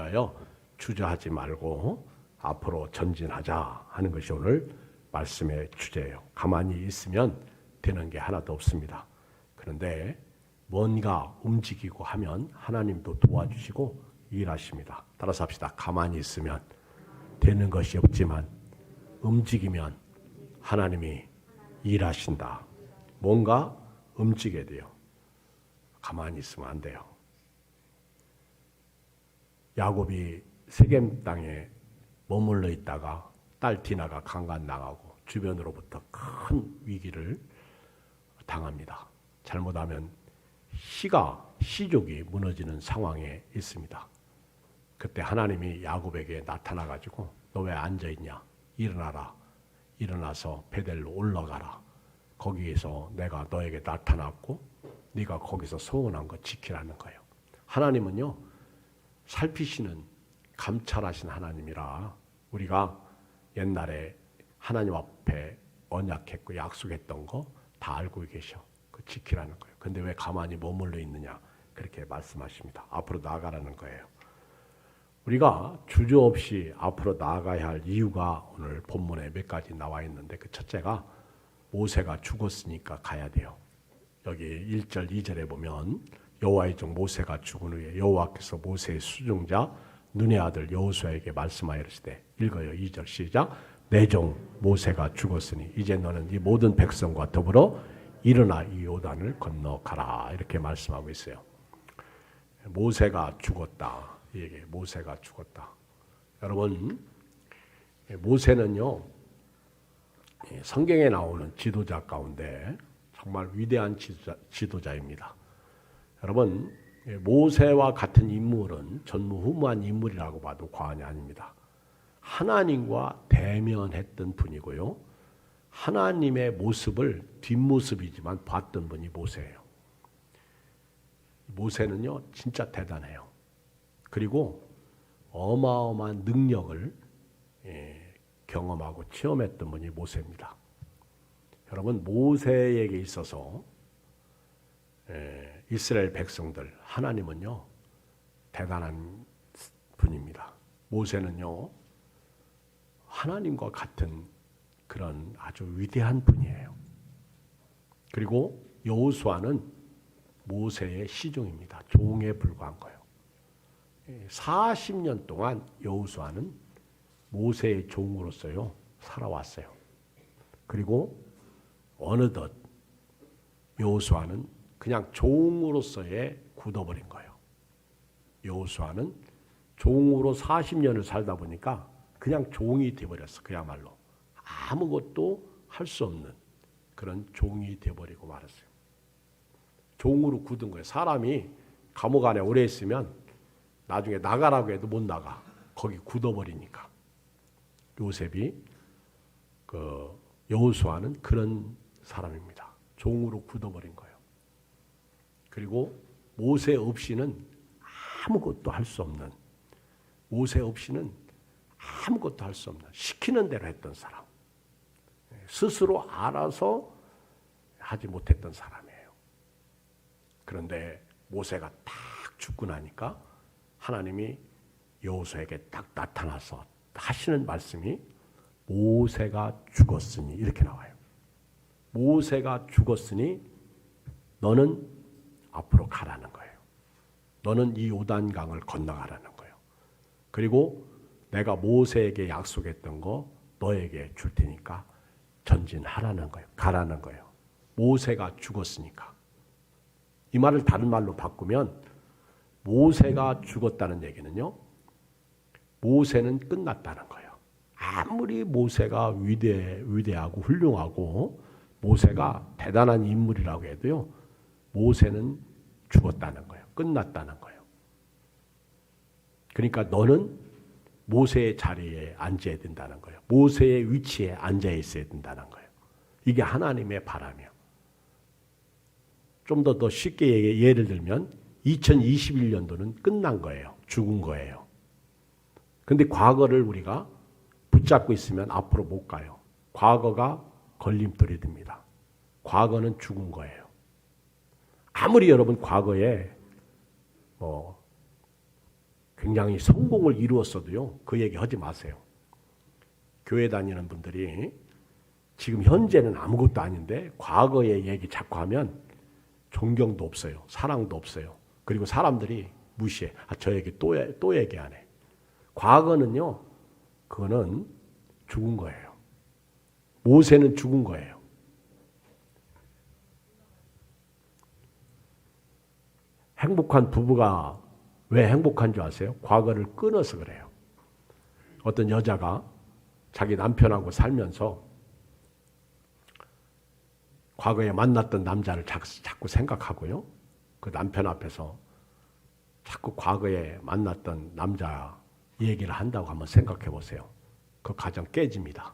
위하여 주저하지 말고 앞으로 전진하자 하는 것이 오늘 말씀의 주제예요. 가만히 있으면 되는 게 하나도 없습니다. 그런데 뭔가 움직이고 하면 하나님도 도와주시고 일하십니다. 따라서 합시다. 가만히 있으면 되는 것이 없지만 움직이면 하나님이 일하신다. 뭔가 움직여야 돼요. 가만히 있으면 안 돼요. 야곱이 세겜 땅에 머물러 있다가 딸 디나가 강간 나가고 주변으로부터 큰 위기를 당합니다. 잘못하면 시족이 무너지는 상황에 있습니다. 그때 하나님이 야곱에게 나타나가지고 너 왜 앉아있냐? 일어나라. 일어나서 베델로 올라가라. 거기에서 내가 너에게 나타났고 네가 거기서 소원한 거 지키라는 거예요. 하나님은요. 살피시는 감찰하신 하나님이라 우리가 옛날에 하나님 앞에 언약했고 약속했던 거 다 알고 계셔. 그 지키라는 거예요. 근데 왜 가만히 머물러 있느냐? 그렇게 말씀하십니다. 앞으로 나아가라는 거예요. 우리가 주저없이 앞으로 나아가야 할 이유가 오늘 본문에 몇 가지 나와 있는데 그 첫째가 모세가 죽었으니까 가야 돼요. 여기 1절 2절에 보면 여호와의 종 모세가 죽은 후에 여호와께서 모세의 수종자 눈의 아들 여호수아에게 말씀하여 이르시되 읽어요. 2절 시작. 내 종 모세가 죽었으니 이제 너는 이 모든 백성과 더불어 일어나 이 요단을 건너가라. 이렇게 말씀하고 있어요. 모세가 죽었다. 이게 모세가 죽었다. 여러분 모세는요. 성경에 나오는 지도자 가운데 정말 위대한 지도자입니다. 여러분 모세와 같은 인물은 전무후무한 인물이라고 봐도 과언이 아닙니다. 하나님과 대면했던 분이고요. 하나님의 모습을 뒷모습이지만 봤던 분이 모세예요. 모세는요 진짜 대단해요. 그리고 어마어마한 능력을 경험하고 체험했던 분이 모세입니다. 여러분 모세에게 있어서 이스라엘 백성들 하나님은요 대단한 분입니다. 모세는요 하나님과 같은 그런 아주 위대한 분이에요. 그리고 여호수아는 모세의 시종입니다. 종에 불과한 거예요. 40년 동안 여호수아는 모세의 종으로서요 살아왔어요. 그리고 어느덧 여호수아는 그냥 종으로서의 굳어버린 거예요. 여호수아는 종으로 40년을 살다 보니까 그냥 종이 되어버렸어. 그야말로 아무것도 할 수 없는 그런 종이 되어버리고 말았어요. 종으로 굳은 거예요. 사람이 감옥 안에 오래 있으면 나중에 나가라고 해도 못 나가. 거기 굳어버리니까. 여호수아는 그런 사람입니다. 종으로 굳어버린 거예요. 그리고 모세 없이는 아무것도 할 수 없는, 모세 없이는 아무것도 할 수 없는, 시키는 대로 했던 사람. 스스로 알아서 하지 못했던 사람이에요. 그런데 모세가 딱 죽고 나니까 하나님이 여호수아에게 딱 나타나서 하시는 말씀이 모세가 죽었으니 이렇게 나와요. 모세가 죽었으니 너는 앞으로 가라는 거예요. 너는 이 요단강을 건너가라는 거예요. 그리고 내가 모세에게 약속했던 거 너에게 줄 테니까 전진하라는 거예요. 가라는 거예요. 모세가 죽었으니까. 이 말을 다른 말로 바꾸면 모세가 죽었다는 얘기는요. 모세는 끝났다는 거예요. 아무리 모세가 위대하고 훌륭하고 모세가 대단한 인물이라고 해도요. 모세는 죽었다는 거예요. 끝났다는 거예요. 그러니까 너는 모세의 자리에 앉아야 된다는 거예요. 모세의 위치에 앉아 있어야 된다는 거예요. 이게 하나님의 바람이에요. 좀 더 쉽게 예를 들면 2021년도는 끝난 거예요. 죽은 거예요. 근데 과거를 우리가 붙잡고 있으면 앞으로 못 가요. 과거가 걸림돌이 됩니다. 과거는 죽은 거예요. 아무리 여러분 과거에 굉장히 성공을 이루었어도요, 그 얘기 하지 마세요. 교회 다니는 분들이 지금 현재는 아무것도 아닌데 과거의 얘기 자꾸 하면 존경도 없어요. 사랑도 없어요. 그리고 사람들이 무시해. 저 얘기 또 얘기하네. 과거는요, 그거는 죽은 거예요. 모세는 죽은 거예요. 행복한 부부가 왜 행복한 줄 아세요? 과거를 끊어서 그래요. 어떤 여자가 자기 남편하고 살면서 과거에 만났던 남자를 자꾸 생각하고요. 그 남편 앞에서 자꾸 과거에 만났던 남자 얘기를 한다고 한번 생각해 보세요. 그 가정 깨집니다.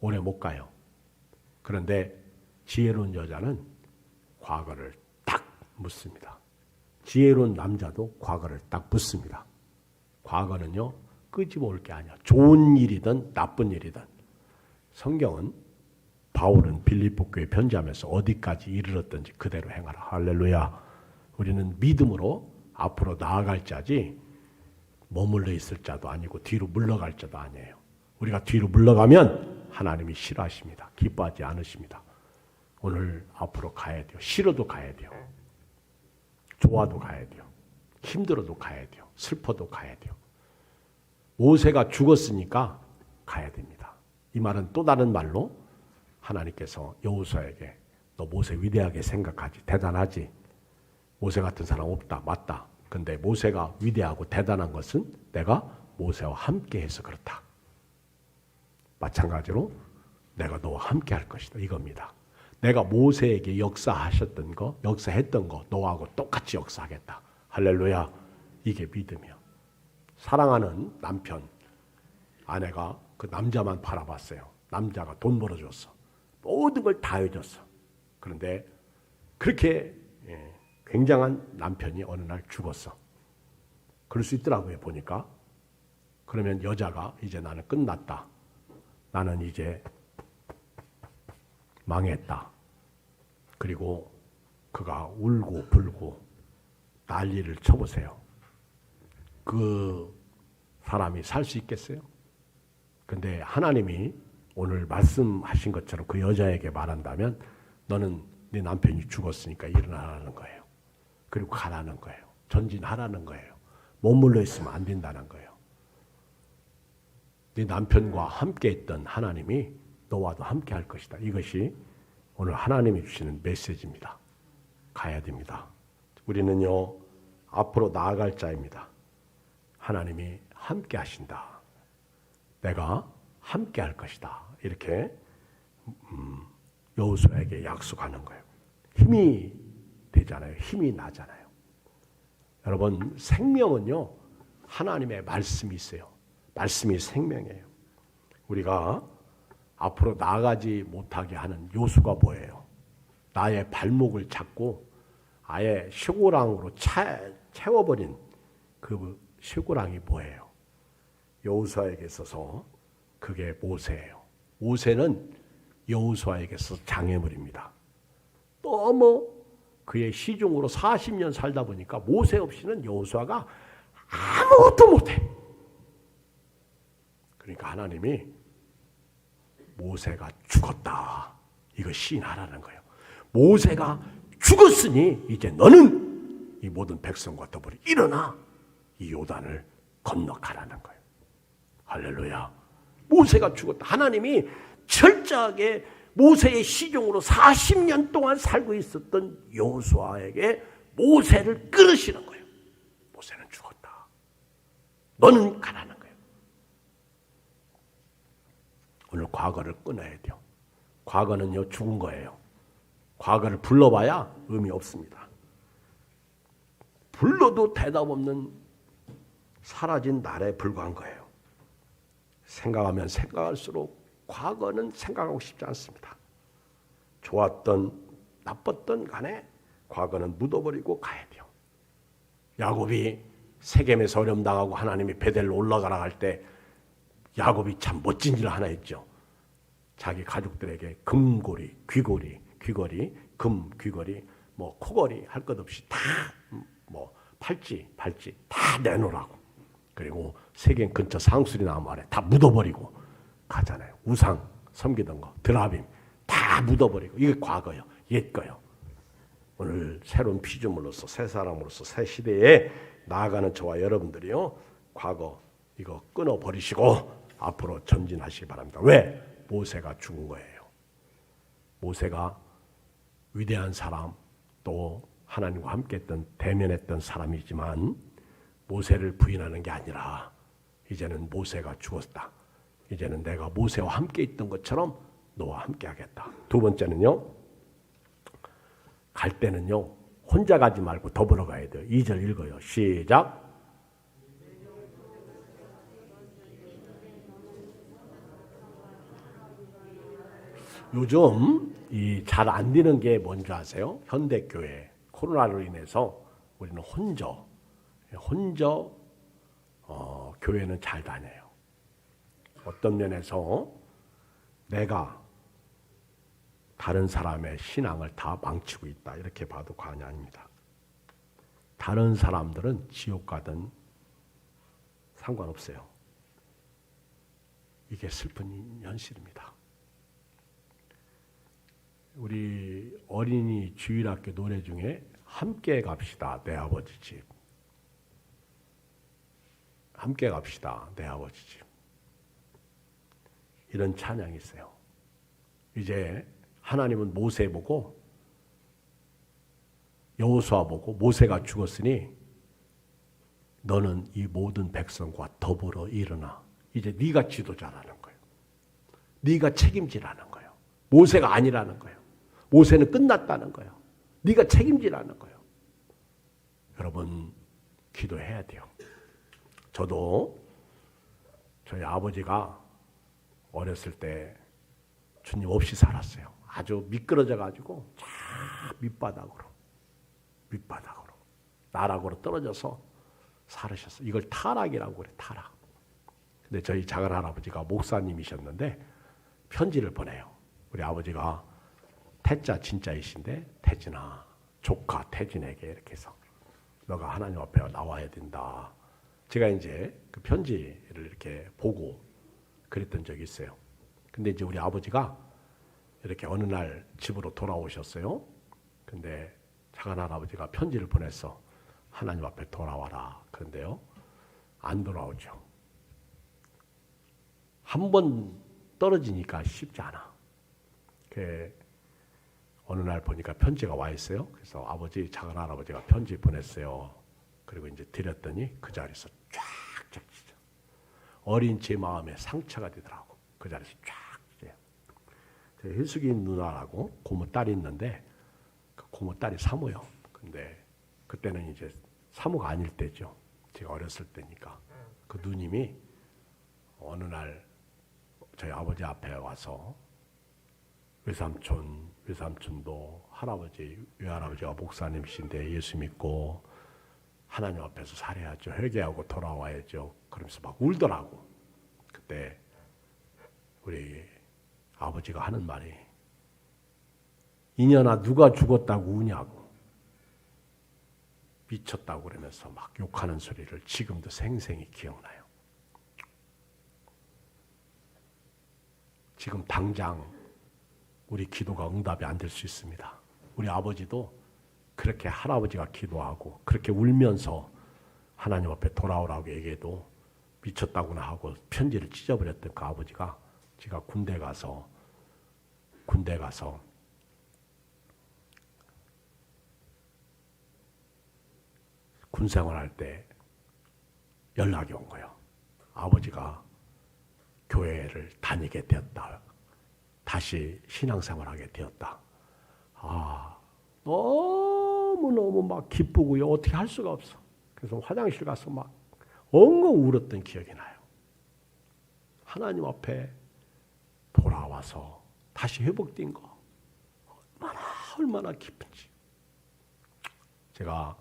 오래 못 가요. 그런데 지혜로운 여자는 과거를 딱 묻습니다. 지혜로운 남자도 과거를 딱 묻습니다. 과거는요, 끄집어 올 게 아니야. 좋은 일이든 나쁜 일이든. 성경은 바울은 빌립보 교회 편지하면서 어디까지 이르렀든지 그대로 행하라. 할렐루야. 우리는 믿음으로 앞으로 나아갈 자지 머물러 있을 자도 아니고 뒤로 물러갈 자도 아니에요. 우리가 뒤로 물러가면 하나님이 싫어하십니다. 기뻐하지 않으십니다. 오늘 앞으로 가야 돼요. 싫어도 가야 돼요. 좋아도 가야 돼요. 힘들어도 가야 돼요. 슬퍼도 가야 돼요. 모세가 죽었으니까 가야 됩니다. 이 말은 또 다른 말로 하나님께서 여호수아에게 너 모세 위대하게 생각하지, 대단하지. 모세 같은 사람 없다, 맞다. 근데 모세가 위대하고 대단한 것은 내가 모세와 함께 해서 그렇다. 마찬가지로 내가 너와 함께 할 것이다. 이겁니다. 내가 모세에게 역사하셨던 거, 역사했던 거 너하고 똑같이 역사하겠다. 할렐루야. 이게 믿음이야. 사랑하는 남편, 아내가 그 남자만 바라봤어요. 남자가 돈 벌어줬어. 모든 걸 다 해줬어. 그런데 그렇게 굉장한 남편이 어느 날 죽었어. 그럴 수 있더라고요, 보니까. 그러면 여자가 이제 나는 끝났다. 나는 이제 망했다. 그리고 그가 울고 불고 난리를 쳐보세요. 그 사람이 살 수 있겠어요? 근데 하나님이 오늘 말씀하신 것처럼 그 여자에게 말한다면 너는 네 남편이 죽었으니까 일어나라는 거예요. 그리고 가라는 거예요. 전진하라는 거예요. 머물러 있으면 안 된다는 거예요. 네 남편과 함께 있던 하나님이 너와도 함께 할 것이다. 이것이 오늘 하나님이 주시는 메시지입니다. 가야 됩니다. 우리는요, 앞으로 나아갈 자입니다. 하나님이 함께 하신다. 내가 함께 할 것이다. 이렇게 여호수아에게 약속하는 거예요. 힘이 되잖아요. 힘이 나잖아요. 여러분, 생명은요, 하나님의 말씀이 있어요. 말씀이 생명이에요. 우리가 앞으로 나아가지 못하게 하는 요소가 뭐예요? 나의 발목을 잡고 아예 쇠고랑으로 채워버린 그 쇠고랑이 뭐예요? 여호수아에게 있어서 그게 모세예요. 모세는 여호수아에게서 장애물입니다. 너무 그의 시중으로 40년 살다 보니까 모세 없이는 여호수아가 아무것도 못해. 그러니까 하나님이 모세가 죽었다. 이거 시인하라는 거예요. 모세가 죽었으니 이제 너는 이 모든 백성과 더불어 일어나 이 요단을 건너가라는 거예요. 할렐루야. 모세가 죽었다. 하나님이 철저하게 모세의 시종으로 40년 동안 살고 있었던 여호수아에게 모세를 끌으시는 거예요. 모세는 죽었다. 너는 가라는 거예요. 오늘 과거를 끊어야 돼요. 과거는요, 죽은 거예요. 과거를 불러봐야 의미 없습니다. 불러도 대답 없는 사라진 날에 불과한 거예요. 생각하면 생각할수록 과거는 생각하고 싶지 않습니다. 좋았던 나빴던 간에 과거는 묻어버리고 가야 돼요. 야곱이 세겜에서 어려움 당하고 하나님이 베델로 올라가라 할 때 야곱이 참 멋진 일을 하나 했죠. 자기 가족들에게 금고리, 귀걸이, 금, 귀걸이, 뭐 코걸이 할 것 없이 다 뭐 팔찌 다 내놓으라고. 그리고 세계 근처 상수리 나무 아래 다 묻어버리고 가잖아요. 우상 섬기던 거, 드라빔 다 묻어버리고. 이게 과거요. 옛 거요. 오늘 새로운 피조물로서 새 사람으로서 새 시대에 나아가는 저와 여러분들이요. 과거 이거 끊어버리시고 앞으로 전진하시기 바랍니다. 왜? 모세가 죽은 거예요. 모세가 위대한 사람, 또 하나님과 함께했던 대면했던 사람이지만 모세를 부인하는 게 아니라 이제는 모세가 죽었다. 이제는 내가 모세와 함께 있던 것처럼 너와 함께 하겠다. 두 번째는요. 갈 때는요. 혼자 가지 말고 더불어 가야 돼요. 2절 읽어요. 시작. 요즘 이 잘 안 되는 게 뭔지 아세요? 현대교회 코로나로 인해서 우리는 혼자 교회는 잘 다녀요. 어떤 면에서 내가 다른 사람의 신앙을 다 망치고 있다 이렇게 봐도 과언이 아닙니다. 다른 사람들은 지옥 가든 상관없어요. 이게 슬픈 현실입니다. 우리 어린이 주일학교 노래 중에 함께 갑시다 내 아버지 집, 함께 갑시다 내 아버지 집, 이런 찬양이 있어요. 이제 하나님은 모세 보고 여호수아 보고 모세가 죽었으니 너는 이 모든 백성과 더불어 일어나. 이제 네가 지도자라는 거예요. 네가 책임지라는 거예요. 모세가 아니라는 거예요. 모세는 끝났다는 거예요. 네가 책임지라는 거예요. 여러분 기도해야 돼요. 저도 저희 아버지가 어렸을 때 주님 없이 살았어요. 아주 미끄러져 가지고 쫙 밑바닥으로 나락으로 떨어져서 살으셨어요. 이걸 타락이라고 그래. 타락. 근데 저희 작은 할아버지가 목사님이셨는데 편지를 보내요. 우리 아버지가 태자 진짜이신데 태진아 조카 태진에게 이렇게 해서 너가 하나님 앞에 나와야 된다. 제가 이제 그 편지를 이렇게 보고 그랬던 적이 있어요. 근데 이제 우리 아버지가 이렇게 어느 날 집으로 돌아오셨어요. 근데 작은 할아버지가 편지를 보냈어. 하나님 앞에 돌아와라. 그런데요, 안 돌아오죠. 한 번 떨어지니까 쉽지 않아. 어느 날 보니까 편지가 와 있어요. 그래서 아버지, 작은 할아버지가 편지 보냈어요. 그리고 이제 드렸더니 그 자리에서 쫙쫙 찢어. 어린 제 마음에 상처가 되더라고. 그 자리에서 쫙 찢어요. hil숙이 누나라고 고모 딸이 있는데 그 고모 딸이 사모요. 근데 그때는 이제 사모가 아닐 때죠. 제가 어렸을 때니까. 그 누님이 어느 날 저희 아버지 앞에 와서 외삼촌도 할아버지, 외할아버지가 목사님이신데 예수 믿고 하나님 앞에서 살아야죠. 회개하고 돌아와야죠. 그러면서 막 울더라고. 그때 우리 아버지가 하는 말이 이년아 누가 죽었다고 우냐고, 미쳤다고 그러면서 막 욕하는 소리를 지금도 생생히 기억나요. 지금 당장 우리 기도가 응답이 안 될 수 있습니다. 우리 아버지도 그렇게 할아버지가 기도하고 그렇게 울면서 하나님 앞에 돌아오라고 얘기해도 미쳤다구나 하고 편지를 찢어버렸던 그 아버지가 제가 군대 가서 군 생활할 때 연락이 온 거예요. 아버지가 교회를 다니게 되었다. 다시 신앙생활하게 되었다. 너무너무 막 기쁘고요. 어떻게 할 수가 없어. 그래서 화장실 가서 막 엉엉 울었던 기억이 나요. 하나님 앞에 돌아와서 다시 회복된 거 얼마나 기쁜지. 제가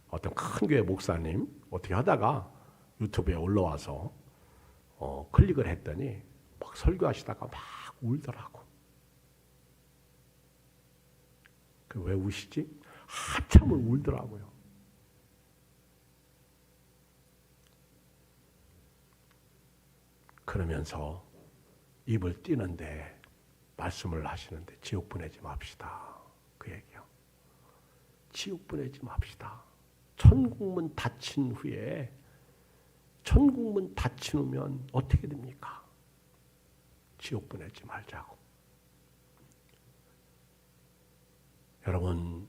어떤 큰 교회 목사님 어떻게 하다가 유튜브에 올라와서 클릭을 했더니 막 설교하시다가 막 울더라고. 왜 우시지? 한참을 울더라고요. 그러면서 입을 띄는데 말씀을 하시는데 지옥 보내지 맙시다. 그 얘기요. 지옥 보내지 맙시다. 천국문 닫힌 후에 천국문 닫힌 후면 어떻게 됩니까? 지옥 보내지 말자고. 여러분,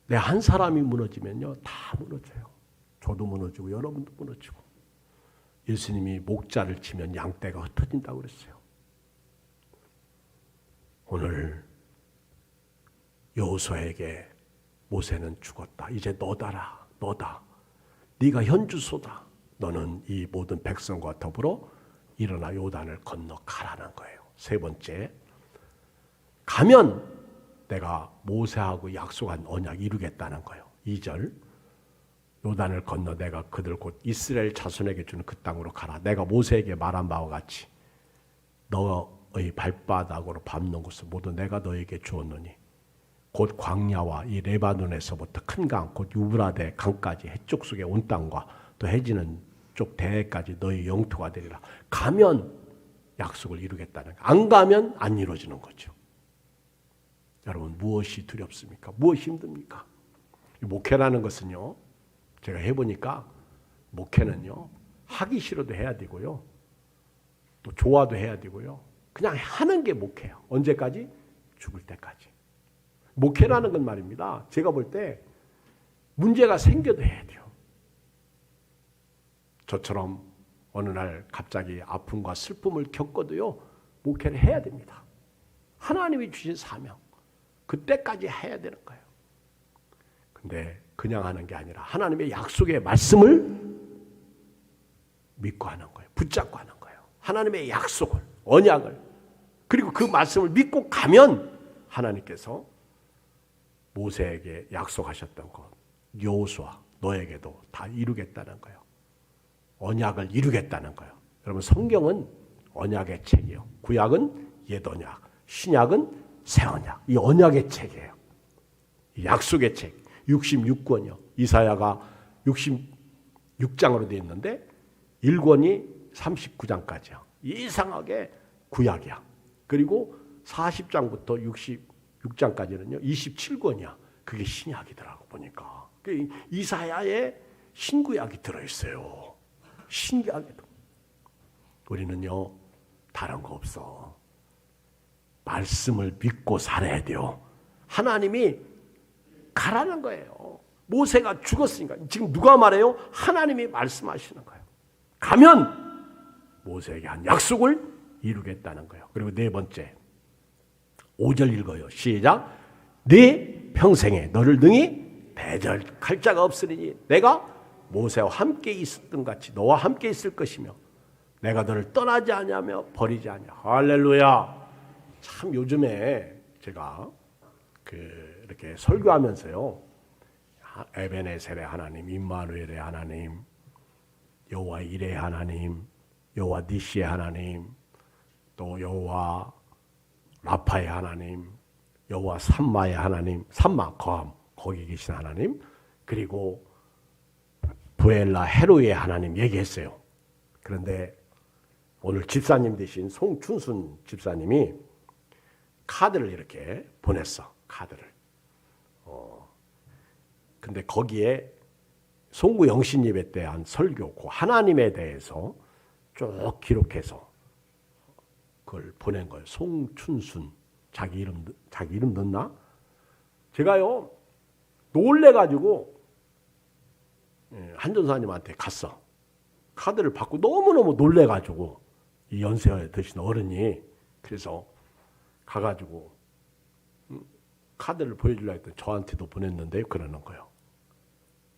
내 한 사람이 무너지면요 다 무너져요. 저도 무너지고 여러분도 무너지고. 예수님이 목자를 치면 양떼가 흩어진다고 그랬어요. 오늘 여호수아에게 모세는 죽었다. 이제 너다라. 너다. 네가 현주소다. 너는 이 모든 백성과 더불어 일어나 요단을 건너가라는 거예요. 세 번째, 가면 내가 모세하고 약속한 언약 이루겠다는 거예요. 2절, 요단을 건너 내가 그들 곧 이스라엘 자손에게 주는 그 땅으로 가라. 내가 모세에게 말한 바와 같이 너의 발바닥으로 밟는 곳을 모두 내가 너에게 주었노니 곧 광야와 이 레바논에서부터 큰 강, 곧 유브라데 강까지 해쪽 속에 온 땅과 또 해지는 쪽 대해까지 너의 영토가 되리라. 가면 약속을 이루겠다는 거. 안 가면 안 이루어지는 거죠. 여러분, 무엇이 두렵습니까? 무엇이 힘듭니까? 목회라는 것은요, 제가 해보니까 목회는요, 하기 싫어도 해야 되고요, 또 좋아도 해야 되고요, 그냥 하는 게 목회예요. 언제까지? 죽을 때까지. 목회라는 건 말입니다. 제가 볼 때 문제가 생겨도 해야 돼요. 저처럼 어느 날 갑자기 아픔과 슬픔을 겪어도요, 목회를 해야 됩니다. 하나님이 주신 사명, 그때까지 해야 되는 거예요. 근데 그냥 하는 게 아니라 하나님의 약속의 말씀을 믿고 하는 거예요. 붙잡고 하는 거예요. 하나님의 약속을, 언약을, 그리고 그 말씀을 믿고 가면 하나님께서 모세에게 약속하셨던 것, 여호수아 너에게도 다 이루겠다는 거예요. 언약을 이루겠다는 거예요. 여러분, 성경은 언약의 책이에요. 구약은 옛 언약, 신약은 새 언약. 이 언약의 책이에요. 이 약속의 책. 66권이요. 이사야가 66장으로 되어 있는데 1권이 39장까지요. 이상하게 구약이야. 그리고 40장부터 66장까지는요. 27권이야. 그게 신약이더라고 보니까. 이사야의 신구약이 들어있어요. 신기하게도. 우리는요, 다른 거 없어. 말씀을 믿고 살아야 돼요. 하나님이 가라는 거예요. 모세가 죽었으니까. 지금 누가 말해요? 하나님이 말씀하시는 거예요. 가면 모세에게 한 약속을 이루겠다는 거예요. 그리고 네 번째, 5절 읽어요. 시작. 네 평생에 너를 능히 배절할 자가 없으리니 내가 모세와 함께 있었던 같이 너와 함께 있을 것이며 내가 너를 떠나지 아니하며 버리지 아니하. 할렐루야. 참 요즘에 제가 이렇게 설교하면서요, 에베네셀의 하나님, 임마누엘의 하나님, 여호와 이레의 하나님, 여호와 니시의 하나님, 또 여호와 라파의 하나님, 여호와 삼마의 하나님, 삼마 거함 거기 계신 하나님, 그리고 부엘라 헤로의 하나님 얘기했어요. 그런데 오늘 집사님 되신 송춘순 집사님이 카드를 이렇게 보냈어. 카드를. 근데 거기에 송구 영신 예배 때 한 설교, 그 하나님에 대해서 쭉 기록해서 그걸 보낸 거예요. 송춘순. 자기 이름 넣나? 제가요, 놀래가지고 한전사님한테 갔어. 카드를 받고 너무너무 놀래가지고, 이 연세 드신 어른이. 그래서 가가지고 카드를 보여주려고 했더니 저한테도 보냈는데 그러는 거예요.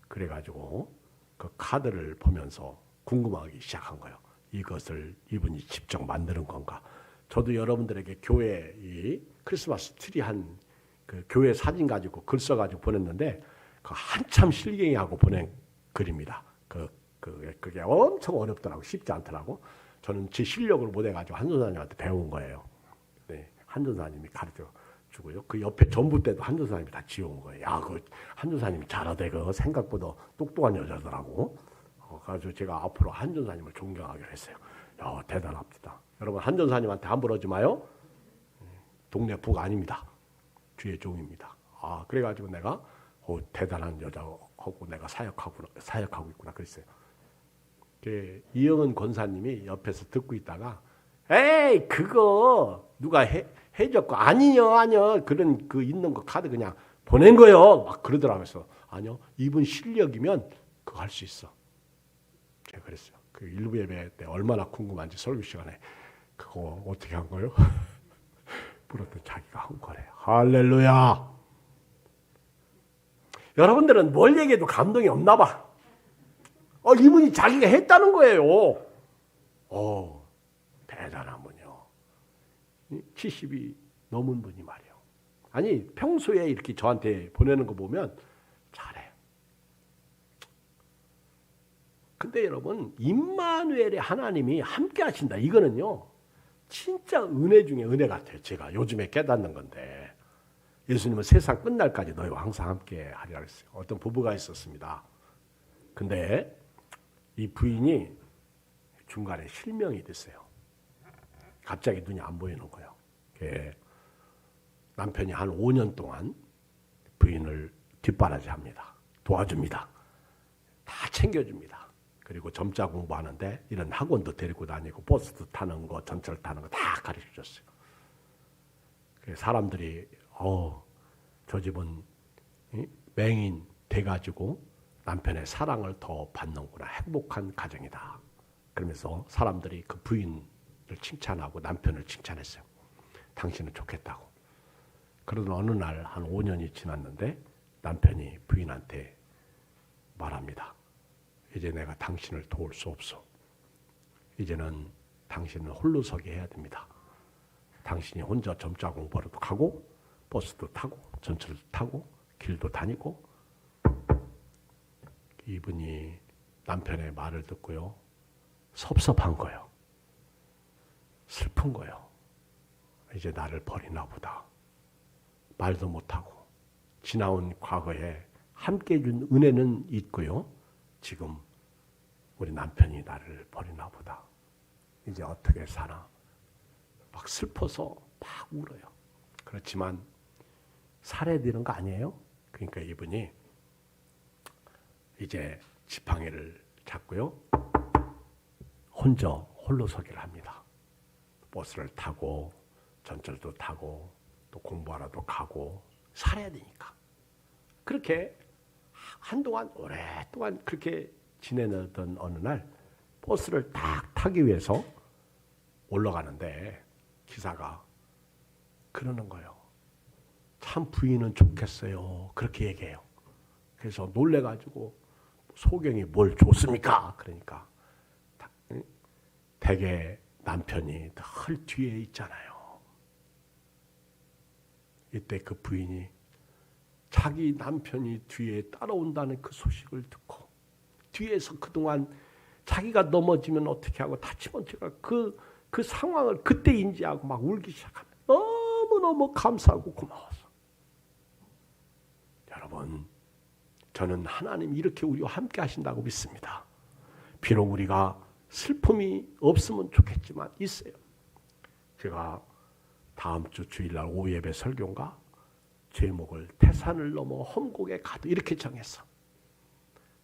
그래가지고 그 카드를 보면서 궁금하기 시작한 거예요. 이것을 이분이 직접 만드는 건가? 저도 여러분들에게 교회 이 크리스마스 트리 한 그 교회 사진 가지고 글 써가지고 보냈는데 그 한참 실갱이하고 보낸 글입니다. 그게 엄청 어렵더라고. 쉽지 않더라고. 저는 제 실력을 못 해가지고 한전사님한테 배운 거예요. 네, 한전사님이 가르쳐 주고요. 그 옆에 전부 때도 한전사님이 다 지어온 거예요. 야, 그 한전사님이 잘하대. 그 생각보다 똑똑한 여자더라고. 그래서 제가 앞으로 한전사님을 존경하기로 했어요. 대단합니다. 여러분 한전사님한테 함부로 하지 마요. 동네 부 아닙니다. 주의 종입니다. 그래가지고 내가 대단한 여자하고 내가 사역하고 있구나 그랬어요. 이영은 권사님이 옆에서 듣고 있다가 에이 그거 누가 해줬고 아니요 그런 그 있는 거 카드 그냥 보낸 거요 막 그러더라고요. 그래서 아니요 이분 실력이면 그거 할 수 있어. 제가 그랬어요. 그 일부 예배 때 얼마나 궁금한지 설교 시간에 그거 어떻게 한 거요? 물었더니 자기가 한 거래요. 할렐루야. 여러분들은 뭘 얘기해도 감동이 없나 봐. 이분이 자기가 했다는 거예요. 대단한 분이요. 70이 넘은 분이 말이에요. 아니 평소에 이렇게 저한테 보내는 거 보면 잘해요. 근데 여러분 임마누엘의 하나님이 함께 하신다. 이거는요. 진짜 은혜 중에 은혜 같아요. 제가 요즘에 깨닫는 건데 예수님은 세상 끝날까지 너희와 항상 함께 하리라 했어요. 어떤 부부가 있었습니다. 근데 이 부인이 중간에 실명이 됐어요. 갑자기 눈이 안 보이는 거예요. 남편이 한 5년 동안 부인을 뒷바라지합니다. 도와줍니다. 다 챙겨줍니다. 그리고 점자 공부하는데 이런 학원도 데리고 다니고 버스도 타는 거, 전철 타는 거 다 가르쳐줬어요. 사람들이 저 집은 맹인 돼가지고 남편의 사랑을 더 받는구나. 행복한 가정이다. 그러면서 사람들이 그 부인을 칭찬하고 남편을 칭찬했어요. 당신은 좋겠다고. 그러던 어느 날 한 5년이 지났는데 남편이 부인한테 말합니다. 이제 내가 당신을 도울 수 없어. 이제는 당신은 홀로 서게 해야 됩니다. 당신이 혼자 점자 공부하러도 가고 버스도 타고 전철도 타고 길도 다니고. 이분이 남편의 말을 듣고요. 섭섭한 거예요. 슬픈 거예요. 이제 나를 버리나 보다. 말도 못하고 지나온 과거에 함께 해준 은혜는 있고요. 지금 우리 남편이 나를 버리나 보다. 이제 어떻게 사나. 막 슬퍼서 막 울어요. 그렇지만 살아야 되는 거 아니에요? 그러니까 이분이 이제 지팡이를 잡고요. 혼자 홀로 서기를 합니다. 버스를 타고 전철도 타고 또 공부하러도 가고 살아야 되니까. 그렇게 한동안 오랫동안 그렇게 지내던 어느 날 버스를 딱 타기 위해서 올라가는데 기사가 그러는 거예요. 참 부인은 좋겠어요. 그렇게 얘기해요. 그래서 놀래가지고 소경이 뭘 줬습니까? 그러니까 대개 남편이 늘 뒤에 있잖아요. 이때 그 부인이 자기 남편이 뒤에 따라온다는 그 소식을 듣고 뒤에서 그동안 자기가 넘어지면 어떻게 하고 다치면 제가 그 상황을 그때 인지하고 막 울기 시작합니다. 너무너무 감사하고 고마워서. 여러분, 저는 하나님 이렇게 우리와 함께 하신다고 믿습니다. 비록 우리가 슬픔이 없으면 좋겠지만 있어요. 제가 다음 주 주일날 오예배 설교인가 제목을 태산을 넘어 험곡에 가도 이렇게 정했어.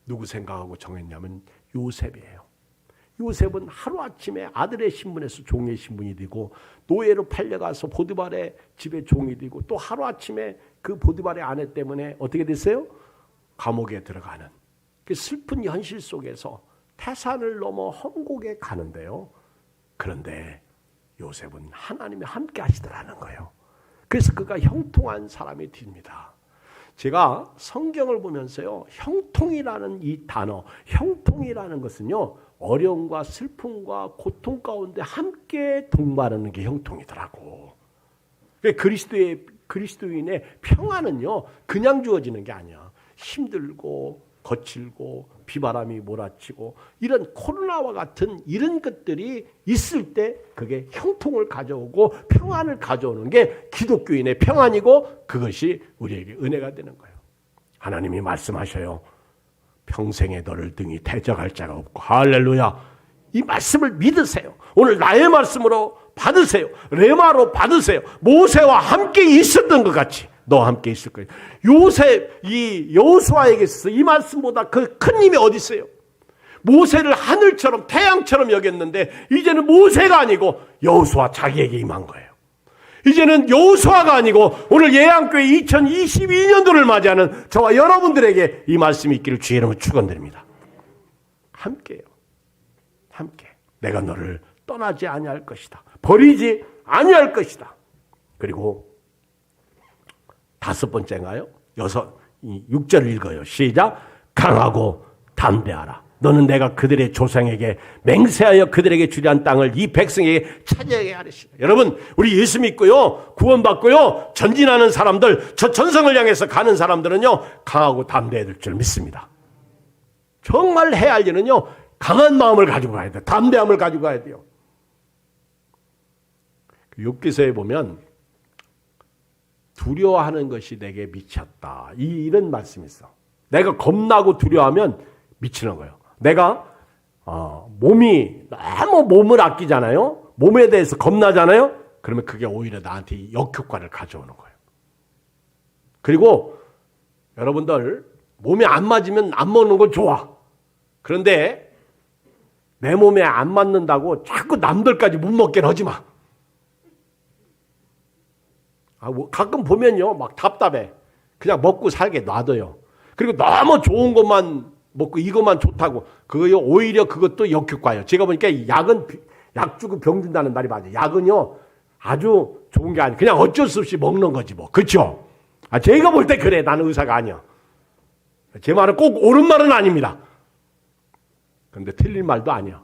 누구 생각하고 정했냐면 요셉이에요. 요셉은 하루아침에 아들의 신분에서 종의 신분이 되고 노예로 팔려가서 보디발의 집에 종이 되고 또 하루아침에 그 보디발의 아내 때문에 어떻게 됐어요? 감옥에 들어가는 그 슬픈 현실 속에서 태산을 넘어 험곡에 가는데요. 그런데 요셉은 하나님이 함께 하시더라는 거예요. 그래서 그가 형통한 사람이 됩니다. 제가 성경을 보면서요. 형통이라는 이 단어, 형통이라는 것은요. 어려움과 슬픔과 고통 가운데 함께 동반하는 게 형통이더라고. 그리스도인의 평안은요. 그냥 주어지는 게 아니야. 힘들고 거칠고 비바람이 몰아치고 이런 코로나와 같은 이런 것들이 있을 때 그게 형통을 가져오고 평안을 가져오는 게 기독교인의 평안이고 그것이 우리에게 은혜가 되는 거예요. 하나님이 말씀하셔요. 평생에 너를 등이 대적할 자가 없고 할렐루야. 이 말씀을 믿으세요. 오늘 나의 말씀으로 받으세요. 레마로 받으세요. 모세와 함께 있었던 것 같이 너와 함께 있을 거예요. 요셉, 이 여호수아에게 있어서 이 말씀보다 그 큰 힘이 어디 있어요? 모세를 하늘처럼 태양처럼 여겼는데 이제는 모세가 아니고 여호수아 자기에게 임한 거예요. 이제는 여호수아가 아니고 오늘 예양교회 2022년도를 맞이하는 저와 여러분들에게 이 말씀이 있기를 주의 이름으로 축원드립니다. 함께요. 함께. 내가 너를 떠나지 아니할 것이다. 버리지 아니할 것이다. 그리고 5번째인가요? 6절을 읽어요. 시작. 강하고 담대하라. 너는 내가 그들의 조상에게 맹세하여 그들에게 주리한 땅을 이 백성에게 차지하게 하리시다. 여러분, 우리 예수 믿고요, 구원받고요, 전진하는 사람들, 저 전성을 향해서 가는 사람들은요, 강하고 담대해야 될 줄 믿습니다. 정말 해야 할 일은요, 강한 마음을 가지고 가야 돼요. 담대함을 가지고 가야 돼요. 욥기서에 보면 두려워하는 것이 내게 미쳤다. 이런 말씀이 있어. 내가 겁나고 두려워하면 미치는 거예요. 내가 몸이 너무 몸을 아끼잖아요. 몸에 대해서 겁나잖아요. 그러면 그게 오히려 나한테 역효과를 가져오는 거예요. 그리고 여러분들 몸에 안 맞으면 안 먹는 건 좋아. 그런데 내 몸에 안 맞는다고 자꾸 남들까지 못 먹게 하지 마. 가끔 보면요, 막 답답해. 그냥 먹고 살게 놔둬요. 그리고 너무 좋은 것만 먹고 이것만 좋다고. 그거요, 오히려 그것도 역효과예요. 제가 보니까 약은, 약 주고 병 준다는 말이 맞아요. 약은요, 아주 좋은 게 아니에요. 그냥 어쩔 수 없이 먹는 거지 뭐. 그쵸? 제가 볼 때 그래. 나는 의사가 아니야. 제 말은 꼭 옳은 말은 아닙니다. 근데 틀린 말도 아니야.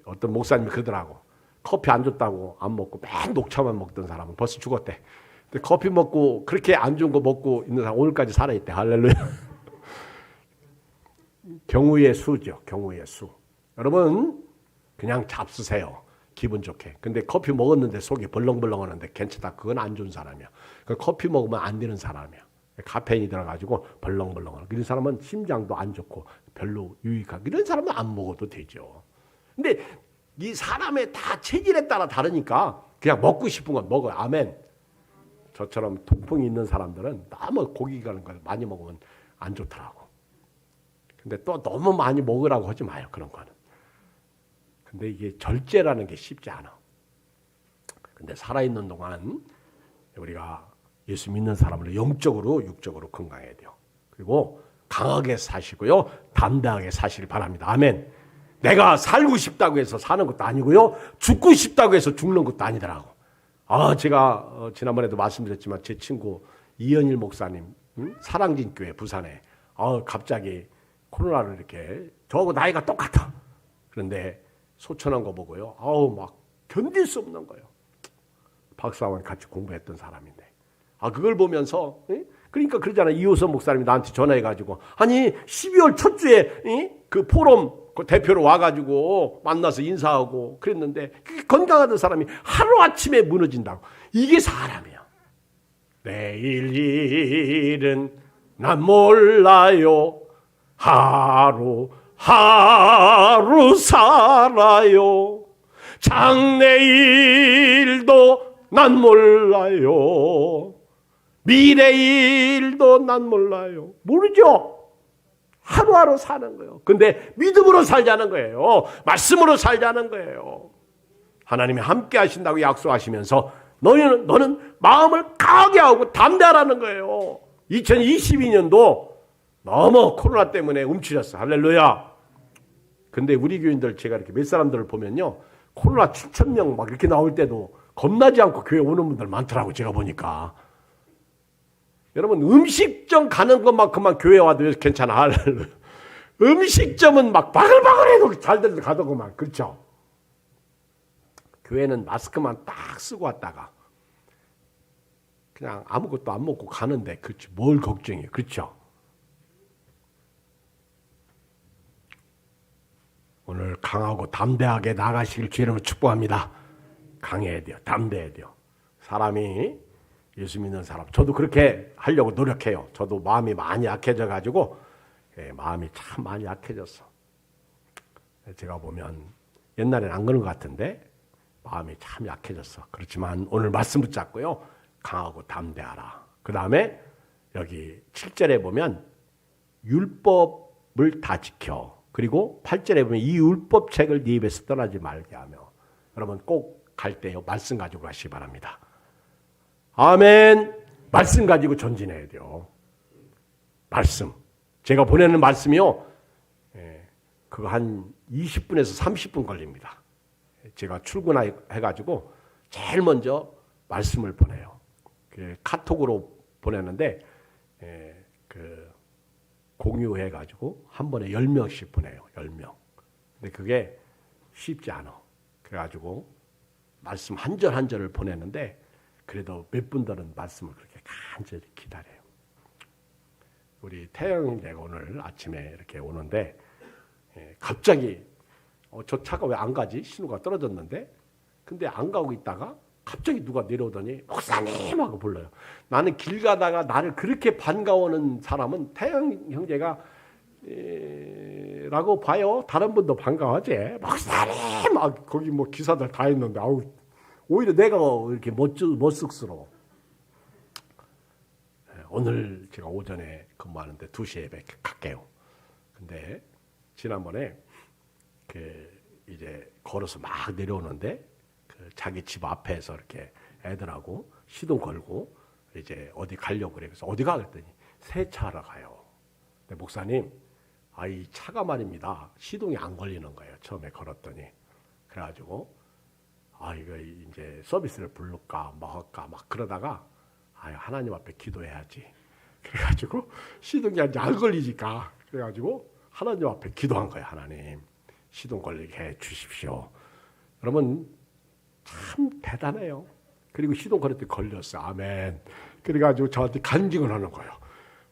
어떤 목사님이 그러더라고. 커피 안 줬다고 안 먹고 맨 녹차만 먹던 사람은 벌써 죽었대. 근데 커피 먹고 그렇게 안 좋은 거 먹고 있는 사람 오늘까지 살아있대. 할렐루야. 경우의 수죠. 경우의 수. 여러분 그냥 잡수세요. 기분 좋게. 근데 커피 먹었는데 속이 벌렁벌렁하는데 괜찮다. 그건 안 좋은 사람이야. 그 커피 먹으면 안 되는 사람이야. 카페인이 들어가지고 벌렁벌렁하는. 이런 사람은 심장도 안 좋고 별로 유익하고 이런 사람은 안 먹어도 되죠. 근데 이 사람의 다 체질에 따라 다르니까 그냥 먹고 싶은 건 먹어요. 아멘. 저처럼 통풍이 있는 사람들은 너무 고기 가는 걸 많이 먹으면 안 좋더라고. 근데 또 너무 많이 먹으라고 하지 마요. 그런 거는. 근데 이게 절제라는 게 쉽지 않아. 근데 살아있는 동안 우리가 예수 믿는 사람을 영적으로 육적으로 건강해야 돼요. 그리고 강하게 사시고요. 담대하게 사시길 바랍니다. 아멘. 내가 살고 싶다고 해서 사는 것도 아니고요. 죽고 싶다고 해서 죽는 것도 아니더라고. 제가 지난번에도 말씀드렸지만 제 친구 이현일 목사님, 사랑진 교회 부산에 갑자기 코로나를 이렇게 저하고 나이가 똑같아. 그런데 소천한 거 보고요. 막 견딜 수 없는 거예요. 박사원 같이 공부했던 사람인데. 그걸 보면서 그러니까 그러잖아. 이호선 목사님이 나한테 전화해가지고 아니 12월 첫 주에 그 포럼 그 대표로 와가지고 만나서 인사하고 그랬는데 건강하던 사람이 하루아침에 무너진다고. 이게 사람이야. 내일 일은 난 몰라요. 하루 살아요. 장래일도 난 몰라요. 미래일도 난 몰라요. 모르죠? 하루하루 사는 거예요. 근데 믿음으로 살자는 거예요. 말씀으로 살자는 거예요. 하나님이 함께 하신다고 약속하시면서 너는 마음을 강하게 하고 담대하라는 거예요. 2022년도 너무 코로나 때문에 움츠렸어. 할렐루야. 근데 우리 교인들 제가 이렇게 몇 사람들을 보면요. 코로나 7,000명 막 이렇게 나올 때도 겁나지 않고 교회 오는 분들 많더라고. 제가 보니까. 여러분 음식점 가는 것만큼만 교회 와도 괜찮아. 음식점은 막 바글바글해도 잘들 가더구만. 그렇죠? 교회는 마스크만 딱 쓰고 왔다가 그냥 아무것도 안 먹고 가는데 그렇지 뭘 걱정해. 그렇죠? 오늘 강하고 담대하게 나가시길 주의 이름으로 축복합니다. 강해야 돼요. 담대해야 돼요. 사람이 예수 믿는 사람. 저도 그렇게 하려고 노력해요. 저도 마음이 많이 약해져가지고 마음이 참 많이 약해졌어. 제가 보면 옛날엔 안 그런 것 같은데 마음이 참 약해졌어. 그렇지만 오늘 말씀 붙잡고요. 강하고 담대하라. 그 다음에 여기 7절에 보면 율법을 다 지켜. 그리고 8절에 보면 이 율법책을 네 입에서 떠나지 말게 하며. 여러분 꼭 갈 때요. 말씀 가지고 가시기 바랍니다. 아멘. 말씀 가지고 전진해야 돼요. 말씀. 제가 보내는 말씀이요. 그거 한 20분에서 30분 걸립니다. 제가 출근해가지고 제일 먼저 말씀을 보내요. 카톡으로 보내는데 공유해가지고 한 번에 10명씩 보내요. 10명. 근데 그게 쉽지 않아. 그래가지고 말씀 한 절 한 절을 보내는데 그래도 몇 분들은 말씀을 그렇게 간절히 기다려요. 우리 태영 형제가 오늘 아침에 이렇게 오는데 갑자기 저 차가 왜 안 가지? 신호가 떨어졌는데 근데 안 가고 있다가 갑자기 누가 내려오더니 목사님 하고 불러요. 나는 길 가다가 나를 그렇게 반가워하는 사람은 태영 형제가 라고 봐요. 다른 분도 반가워하지. 목사님 막 거기 뭐 기사들 다 있는데 아우 오히려 내가 이렇게 멋쑥스러워. 오늘 제가 오전에 근무하는데 2시에 갈게요. 근데 지난번에 이제 걸어서 막 내려오는데 자기 집 앞에서 이렇게 애들하고 시동 걸고 이제 어디 가려고 그래. 그래서 어디 가? 그랬더니 세차하러 가요. 근데 목사님, 이 차가 말입니다. 시동이 안 걸리는 거예요. 처음에 걸었더니. 그래가지고 이거 이제 서비스를 부를까 뭐 할까 막 그러다가 하나님 앞에 기도해야지. 그래가지고 시동이 안 걸리니까 그래가지고 하나님 앞에 기도한 거예요. 하나님 시동 걸리게 해 주십시오. 여러분 참 대단해요. 그리고 시동 걸을 때 걸렸어요. 아멘. 그래가지고 저한테 간증을 하는 거예요.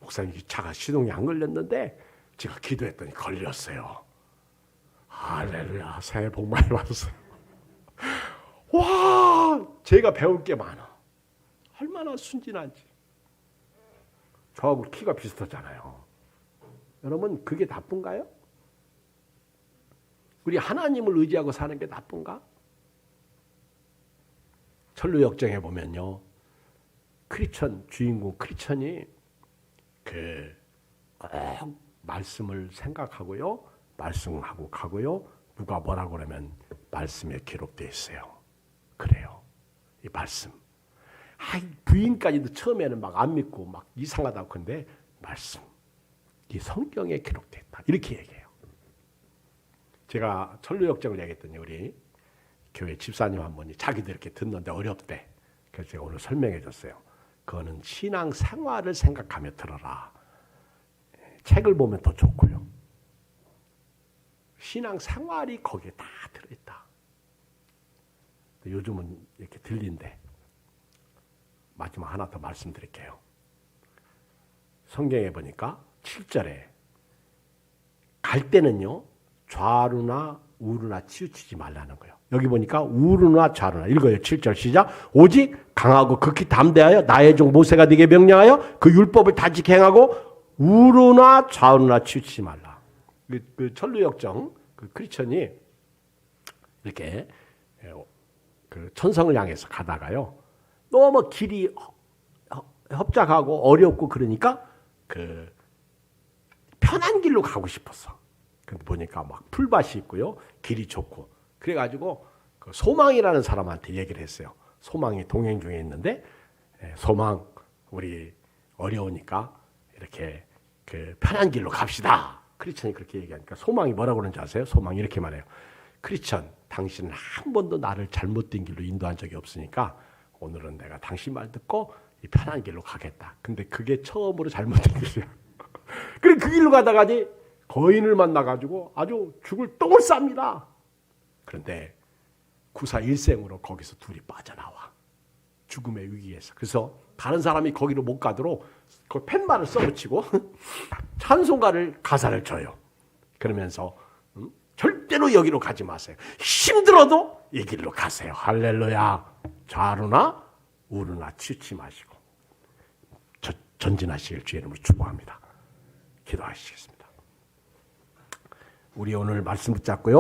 목사님 이 차가 시동이 안 걸렸는데 제가 기도했더니 걸렸어요. 할렐루야. 새해 복 많이 받으세요. 와, 제가 배울 게 많아. 얼마나 순진한지. 저하고 키가 비슷하잖아요. 여러분 그게 나쁜가요? 우리 하나님을 의지하고 사는 게 나쁜가? 천루역정에 보면요. 크리스천 주인공 크리스천이 꼭 말씀을 생각하고요. 말씀하고 가고요. 누가 뭐라고 그러면 말씀에 기록되어 있어요. 그래요. 이 말씀. 부인까지도 처음에는 막 안 믿고 막 이상하다고 근데 말씀. 이 성경에 기록되어 있다. 이렇게 얘기해요. 제가 천루역정을 얘기했더니 우리 교회 집사님 한 분이 자기들 이렇게 듣는데 어렵대. 그래서 제가 오늘 설명해 줬어요. 그거는 신앙 생활을 생각하며 들어라. 책을 보면 더 좋고요. 신앙 생활이 거기에 다 들어있다. 요즘은 이렇게 들린대. 마지막 하나 더 말씀드릴게요. 성경에 보니까 7절에 갈 때는요. 좌루나 우루나 치우치지 말라는 거예요. 여기 보니까 우루나 좌루나 읽어요. 7절 시작. 오직 강하고 극히 담대하여 나의 종 모세가 네게 명령하여 그 율법을 다 지켜 행하고 우루나 좌우나 치우치지 말라. 그 천루역정 그 크리스천이 이렇게 그 천성을 향해서 가다가요. 너무 길이 협착하고 어렵고 그러니까 그 편한 길로 가고 싶었어. 근데 보니까 막 풀밭이 있고요. 길이 좋고. 그래가지고 그 소망이라는 사람한테 얘기를 했어요. 소망이 동행 중에 있는데 소망 우리 어려우니까 이렇게 그 편한 길로 갑시다. 크리스천이 그렇게 얘기하니까 소망이 뭐라고 그러는지 아세요? 소망이 이렇게 말해요. 크리스천, 당신은 한 번도 나를 잘못된 길로 인도한 적이 없으니까 오늘은 내가 당신 말 듣고 이 편한 길로 가겠다. 근데 그게 처음으로 잘못된 길이야. 그래 그 길로 가다가니 거인을 만나가지고 아주 죽을 똥을 쌉니다. 그런데 구사일생으로 거기서 둘이 빠져나와. 죽음의 위기에서. 그래서 다른 사람이 거기로 못 가도록 그 팻말을 써붙이고 찬송가를 가사를 줘요. 그러면서 절대로 여기로 가지 마세요. 힘들어도 이 길로 가세요. 할렐루야. 좌루나 우루나 치우치 마시고 전진하시길 주의 이름으로 축복합니다. 기도하시겠습니다. 우리 오늘 말씀 붙잡고요.